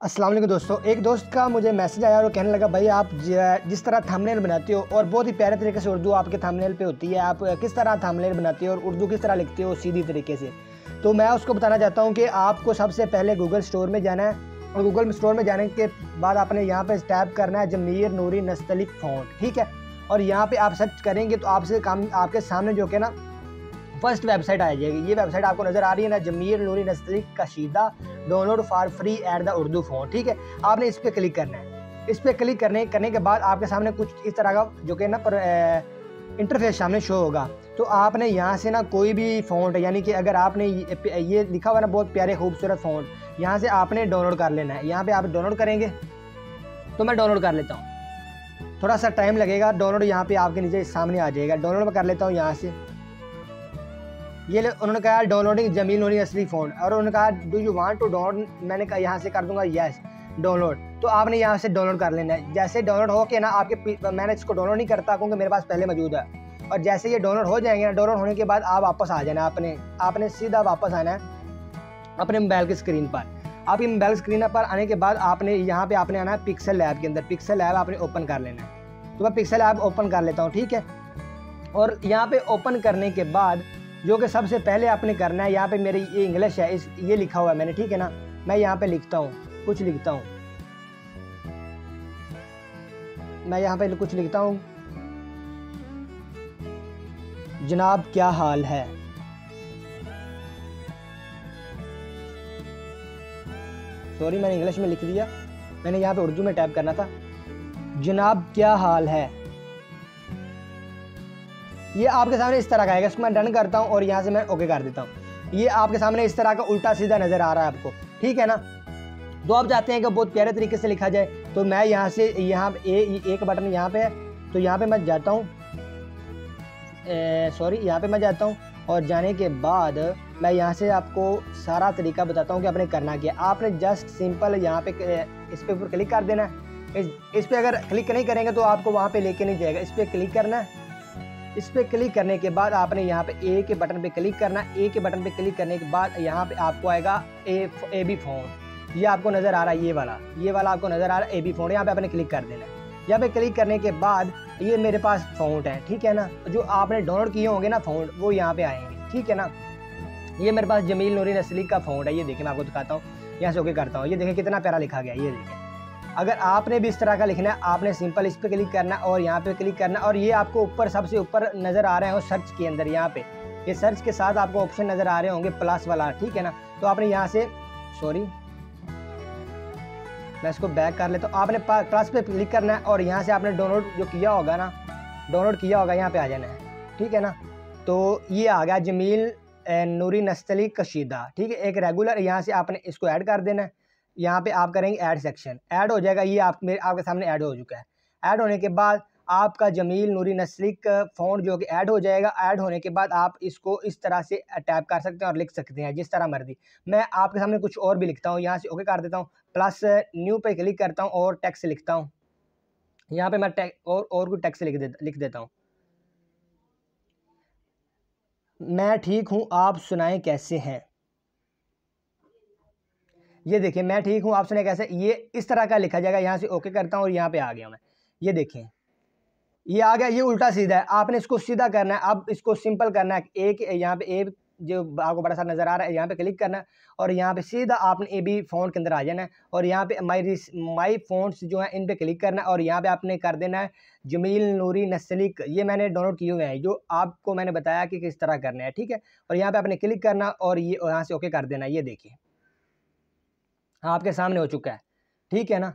अस्सलाम वालेकुम दोस्तों। एक दोस्त का मुझे मैसेज आया और वो कहने लगा भाई आप जिस तरह थंबनेल बनाते हो और बहुत ही प्यारे तरीके से उर्दू आपके थंबनेल पे होती है, आप किस तरह थंबनेल बनाते हो और उर्दू किस तरह लिखते हो सीधी तरीके से। तो मैं उसको बताना चाहता हूँ कि आपको सबसे पहले गूगल स्टोर में जाना है और गूगल स्टोर में जाने के बाद आपने यहाँ पर टैप करना है जमीर नूरी नस्तलिक फ़ॉन्ट, ठीक है। और यहाँ पर आप सर्च करेंगे तो आपके सामने जो कि ना फर्स्ट वेबसाइट आ जाएगी। ये वेबसाइट आपको नज़र आ रही है ना, Zameer Noori Nastaliq Kashida download for free at the Urdu font, ठीक है। आपने इस पर क्लिक करना है। इस पर क्लिक करने के बाद आपके सामने कुछ इस तरह का जो कि ना इंटरफेस सामने शो होगा। तो आपने यहाँ से ना कोई भी फ़ॉन्ट, यानी कि अगर आपने ये लिखा हुआ ना बहुत प्यारे खूबसूरत फ़ॉन्ट, यहाँ से आपने डाउनलोड कर लेना है। यहाँ पे आप डाउनलोड करेंगे तो मैं डाउनलोड कर लेता हूँ, थोड़ा सा टाइम लगेगा। डाउनलोड यहाँ पे आपके नीचे सामने आ जाएगा। डाउनलोड में कर लेता हूँ यहाँ से। ये उन्होंने कहा डाउनलोडिंग जमील नूरी असली फ़ॉन्ट, और उन्होंने कहा do you want to download. मैंने कहा यहाँ से कर दूंगा यस डाउनलोड। तो आपने यहाँ से डाउनलोड कर लेना है। जैसे डाउनलोड हो के ना मैंने इसको डाउनलोड नहीं करता क्योंकि मेरे पास पहले मौजूद है। और जैसे ये डाउनलोड हो जाएंगे ना, डाउनलोड होने के बाद आप वापस आ जाना, आपने सीधा वापस आना है अपने मोबाइल की स्क्रीन पर। आपकी मोबाइल स्क्रीन पर आने के बाद आपने यहाँ पे आपने आना है पिक्सल लैब के अंदर। पिक्सल लैब आपने ओपन कर लेना है। तो मैं पिक्सल लैब ओपन कर लेता हूँ, ठीक है। और यहाँ पे ओपन करने के बाद जो कि सबसे पहले आपने करना है, यहाँ पे मेरी ये इंग्लिश है, ये लिखा हुआ है मैंने, ठीक है ना। मैं यहाँ पे लिखता हूँ, कुछ लिखता हूँ, मैं यहाँ पे कुछ लिखता हूँ, जनाब क्या हाल है। सॉरी मैंने इंग्लिश में लिख दिया, मैंने यहाँ पे उर्दू में टाइप करना था, जनाब क्या हाल है। ये आपके सामने इस तरह का आएगा। इसको मैं डन करता हूँ और यहाँ से मैं ओके कर देता हूँ। ये आपके सामने इस तरह का उल्टा सीधा नज़र आ रहा है आपको, ठीक है ना। तो आप चाहते हैं कि बहुत प्यारे तरीके से लिखा जाए, तो मैं यहाँ से एक बटन यहाँ पे है, तो यहाँ पे मैं जाता हूँ, सॉरी यहाँ पे मैं जाता हूँ। और जाने के बाद मैं यहाँ से आपको सारा तरीका बताता हूँ कि आपने करना क्या। आपने जस्ट सिंपल यहाँ पे इस पे ऊपर क्लिक कर देना है। इस पर अगर क्लिक नहीं करेंगे तो आपको वहाँ पर लेके नहीं जाएगा। इस पर क्लिक करना है। इस पर क्लिक करने के बाद आपने यहाँ पे ए के बटन पे क्लिक करना। ए के बटन पे क्लिक करने के बाद यहाँ पे आपको आएगा ए बी फ़ॉन्ट। ये आपको नज़र आ रहा है, ये वाला आपको नज़र आ रहा है ए बी फ़ॉन्ट। यहाँ पे आपने क्लिक कर देना है। यहाँ पे क्लिक करने के बाद ये मेरे पास फ़ॉन्ट है, ठीक है ना। जो आपने डाउनलोड किए होंगे ना फ़ॉन्ट, वो यहाँ पे आएंगे, ठीक है ना। ये मेरे पास जमील नूरी नस्ली का फ़ॉन्ट है। ये देखिए मैं आपको दिखाता हूँ, यहाँ से ओके करता हूँ। ये देखिए कितना प्यारा लिखा गया, ये देखिए। अगर आपने भी इस तरह का लिखना है, आपने सिंपल इस पर क्लिक करना और यहाँ पे क्लिक करना। और ये आपको ऊपर सबसे ऊपर नज़र आ रहे हैं सर्च के अंदर, यहाँ पे ये सर्च के साथ आपको ऑप्शन नज़र आ रहे होंगे प्लस वाला, ठीक है ना। तो आपने यहाँ से, सॉरी मैं इसको बैक कर लेता हूँ। आपने प्लस पे क्लिक करना है और यहाँ से आपने डाउनलोड जो किया होगा ना, डाउनलोड किया होगा, यहाँ पे आ जाना है, ठीक है ना। तो ये आ गया जमील नूरी नस्तली कशीदा, ठीक है, एक रेगुलर। यहाँ से आपने इसको ऐड कर देना है। यहाँ पे आप करेंगे ऐड सेक्शन, ऐड हो जाएगा। ये आपके सामने ऐड हो चुका है। ऐड होने के बाद आपका जमील नूरी नस्ली का फ़ॉन्ट जो कि ऐड हो जाएगा। ऐड होने के बाद आप इसको इस तरह से टैप कर सकते हैं और लिख सकते हैं जिस तरह मर्जी। मैं आपके सामने कुछ और भी लिखता हूँ, यहाँ से ओके कर देता हूँ, प्लस न्यू पे क्लिक करता हूँ और टेक्स्ट लिखता हूँ। यहाँ पे मैं और कुछ टेक्स्ट लिख देता हूँ। मैं ठीक हूँ, आप सुनाएं कैसे हैं। ये देखिए मैं ठीक हूँ, आप सुने कैसे, ये इस तरह का लिखा जाएगा। यहाँ से ओके करता हूँ और यहाँ पे आ गया मैं। ये देखें ये आ गया। ये उल्टा सीधा है, आपने इसको सीधा करना है। अब इसको सिंपल करना है। एक यहाँ पे ए जो आपको बड़ा सा नज़र आ रहा है, यहाँ पे क्लिक करना है और यहाँ पे सीधा आपने ए बी फ़ॉन्ट के अंदर आ जाना है। और यहाँ पे माई फ़ॉन्ट्स जो है इन पे क्लिक करना है और यहाँ पे आपने कर देना है जमील नूरी नस्लिक। ये मैंने डाउनलोड किए हुए हैं, जो आपको मैंने बताया कि किस तरह करना है, ठीक है। और यहाँ पे आपने क्लिक करना और ये यहाँ से ओके कर देना। ये देखिए आपके सामने हो चुका है, ठीक है ना।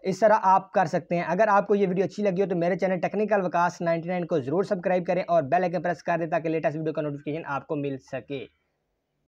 इस तरह आप कर सकते हैं। अगर आपको ये वीडियो अच्छी लगी हो तो मेरे चैनल टेक्निकल विकास 99 को ज़रूर सब्सक्राइब करें और बेल आइकन प्रेस कर दें ताकि लेटेस्ट वीडियो का नोटिफिकेशन आपको मिल सके।